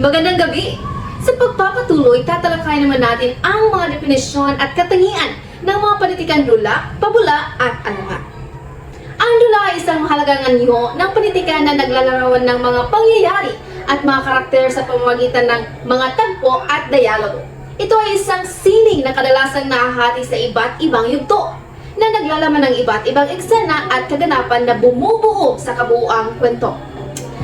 Magandang gabi! Sa pagpapatuloy, tatalakayin naman natin ang mga definisyon at katangian ng mga panitikan dula, pabula at alamat. Ang dula ay isang mahalagang anyo ng panitikan na naglalarawan ng mga pangyayari at mga karakter sa pamamagitan ng mga tagpo at dialogo. Ito ay isang sining na kadalasang nahahati sa iba't ibang yugto na naglalaman ng iba't ibang eksena at kaganapan na bumubuo sa kabuuang kwento.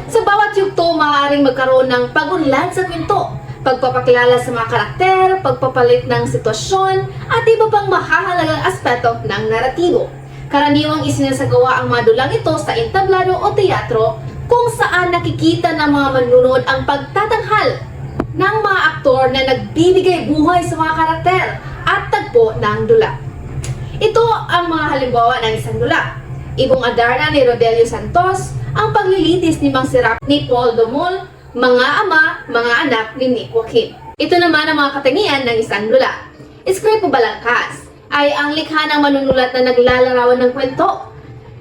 Sa bawat yugto, maaaring magkaroon ng pag-unlad sa kwento, pagpapakilala sa mga karakter, pagpapalit ng sitwasyon, at iba pang mahahalagang aspeto ng naratibo. Karaniwang isinasagawa ang mga dulang ito sa entablado o teatro kung saan nakikita ng mga manunod ang pagtatanghal ng mga aktor na nagbibigay buhay sa mga karakter at tagpo ng dula. Ito ang mga halimbawa ng isang dula. Ibong Adarna ni Rodelio Santos, ang paglilitis ni Mang Sirap ni Paul Dumol, mga ama, mga anak ni Nick Joaquin. Ito naman ang mga katangian ng isang dula. Iskripo Balangkas ay ang likha ng manunulat na naglalarawan ng kwento,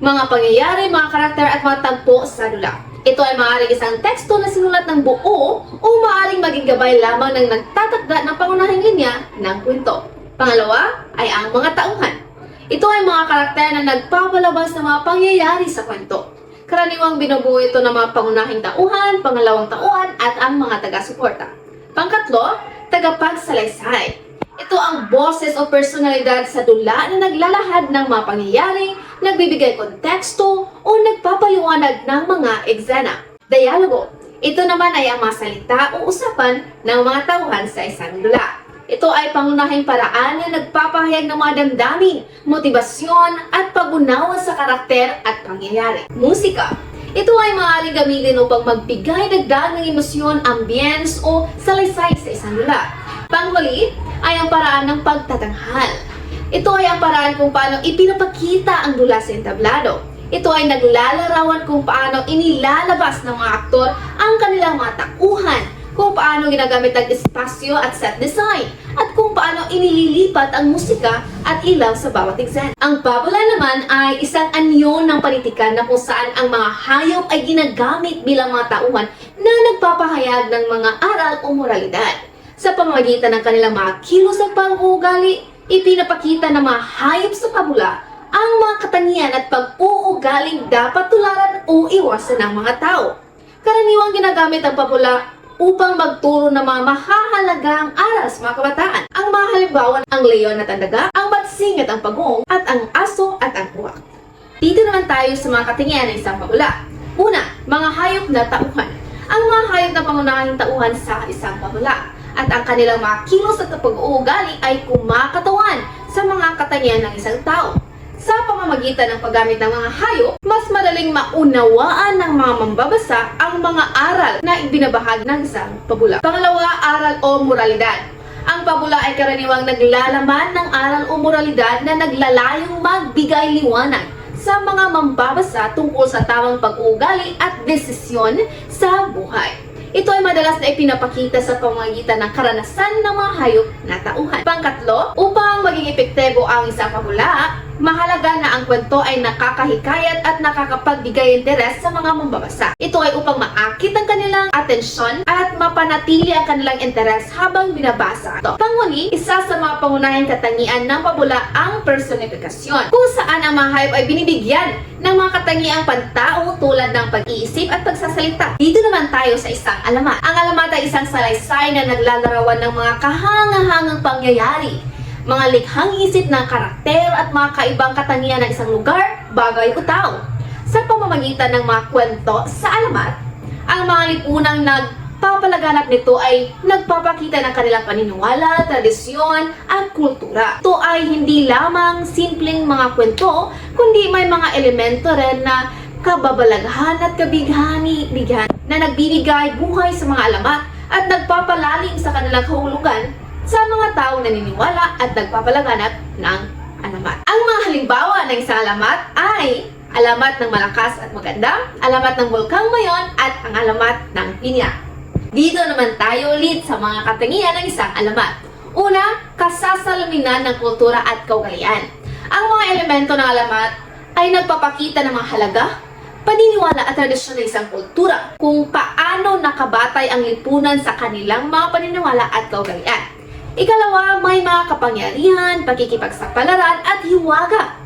mga pangyayari, mga karakter at mga tagpo sa dula. Ito ay maaaring isang teksto na sinulat ng buo o maaaring maging gabay lamang ng nagtatakda ng pangunahing linya ng kwento. Pangalawa ay ang mga tauhan. Ito ay mga karakter na nagpapalabas ng mga pangyayari sa kwento. Karaniwang binubuo ito ng mga pangunahing tauhan, pangalawang tauhan, at ang mga taga-suporta. Pangkatlo, tagapagsalaysay. Ito ang boses o personalidad sa dula na naglalahad ng mga pangyayaring, nagbibigay konteksto, o nagpapaliwanag ng mga eksena. Dialogo. Ito naman ay ang mga salita o usapan ng mga tauhan sa isang dula. Ito ay pangunahing paraan na nagpapahayag ng mga damdamin, motibasyon at pag-unawa sa karakter at pangyayari. Musika. Ito ay maaaring gamitin upang magbigay dagdag ng emosyon, ambience o salaysay sa isang dula. Panghuli ay ang paraan ng pagtatanghal. Ito ay ang paraan kung paano ipinapakita ang dula sa entablado. Ito ay naglalarawan kung paano inilalabas ng mga aktor ang kanilang mga tauhan, kung paano ginagamit ang espasyo at set design, at kung paano inililipat ang musika at ilaw sa bawat eksena. Ang pabula naman ay isang anyo ng panitikan na kung saan ang mga hayop ay ginagamit bilang mga tauhan na nagpapahayag ng mga aral o moralidad. Sa pamamagitan ng kanilang mga kilos at pang-uugali, ipinapakita ng mga hayop sa pabula ang mga katangian at pag-uugaling dapat tularan o iwasan ng mga tao. Karaniwang ginagamit ang pabula upang magturo ng mga mahahalagang aral sa mga kabataan. Ang mga halimbawa ang leon at ang daga, ang batsing at ang pagong, at ang aso at ang uwak. Dito naman tayo sa mga katangian ng isang pabula. Una, mga hayop na tauhan. Ang mga hayop na pangunahing tauhan sa isang pabula at ang kanilang mga kilos at pag-uugali ay kumakatawan sa mga katangian ng isang tao. Sa pamamagitan ng paggamit ng mga hayop, mas madaling maunawaan ng mga mambabasa ang mga aral na ibinabahagi ng isang pabula. Pangalawa, aral o moralidad. Ang pabula ay karaniwang naglalaman ng aral o moralidad na naglalayong magbigay liwanag sa mga mambabasa tungkol sa tamang pag-uugali at desisyon sa buhay. Ito ay madalas na ipinapakita sa pamamagitan ng karanasan ng mga hayop na tauhan. Pangkatlo, upang maging epektibo ang isang pabula, mahalaga na ang kwento ay nakakahikayat at nakakapagbigay interes sa mga mambabasa. Ito ay upang maakit ang kanilang atensyon at mapanatili ang kanilang interes habang binabasa ito. Panghuli, isa sa mga pangunahing katangian ng pabula ang personifikasyon, kung saan ang mga hayop ay binibigyan ng mga katangiang pantao tulad ng pag-iisip at pagsasalita. Dito naman tayo sa isang alamat. Ang alamat ay isang salaysay na naglalarawan ng mga kahangahangang pangyayari, mga likhang isip ng karakter at mga kaibang katangian ng isang lugar, bagay o tao. Sa pamamagitan ng mga kwento sa alamat, ang mga lipunang nagpapalaganap nito ay nagpapakita ng kanilang paniniwala, tradisyon at kultura. Ito ay hindi lamang simpleng mga kwento, kundi may mga elemento rin na kababalaghan at kabighani-bighan na nagbibigay buhay sa mga alamat at nagpapalalim sa kanilang kahulugan sa mga taong naniniwala at nagpapalaganap ng alamat. Ang mga halimbawa ng isang alamat ay alamat ng malakas at maganda, alamat ng bulkang mayon, at ang alamat ng pinya. Dito naman tayo ulit sa mga katangian ng isang alamat. Una, kasasalaminan ng kultura at kaugalian. Ang mga elemento ng alamat ay nagpapakita ng mga halaga, paniniwala at tradisyon ng isang kultura, kung paano nakabatay ang lipunan sa kanilang mga paniniwala at kaugalian. Ikalawa, may mga kapangyarihan, pakikipagsapalaran at hiwaga.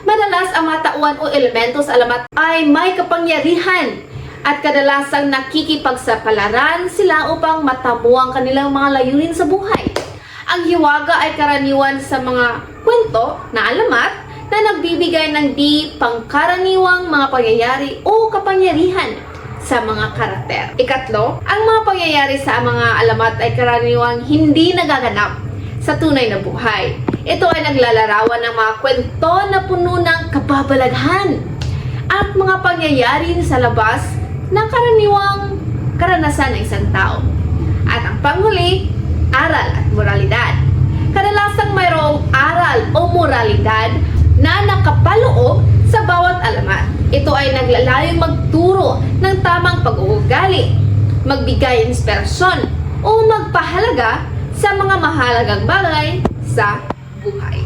Madalas ang mga tauhan o elemento sa alamat ay may kapangyarihan at kadalasang nakikipagsapalaran sila upang matamo ang kanilang mga layunin sa buhay. Ang hiwaga ay karaniwan sa mga kwento na alamat na nagbibigay ng di pangkaraniwang mga pangyayari o kapangyarihan sa mga karakter. Ikatlo, ang mga pangyayari sa mga alamat ay karaniwang hindi nagaganap sa tunay na buhay. Ito ay naglalarawan ng mga kwento na puno ng kababalaghan at mga pangyayari sa labas ng karaniwang karanasan ng isang tao. At ang panghuli, aral at moralidad. Kadalasang mayroong aral o moralidad na nakapaloob sa bawat alamat. Ito ay naglalayong magturo ng tamang pag-uugali, magbigay inspirasyon o magpahalaga sa mga mahalagang bagay sa buhay.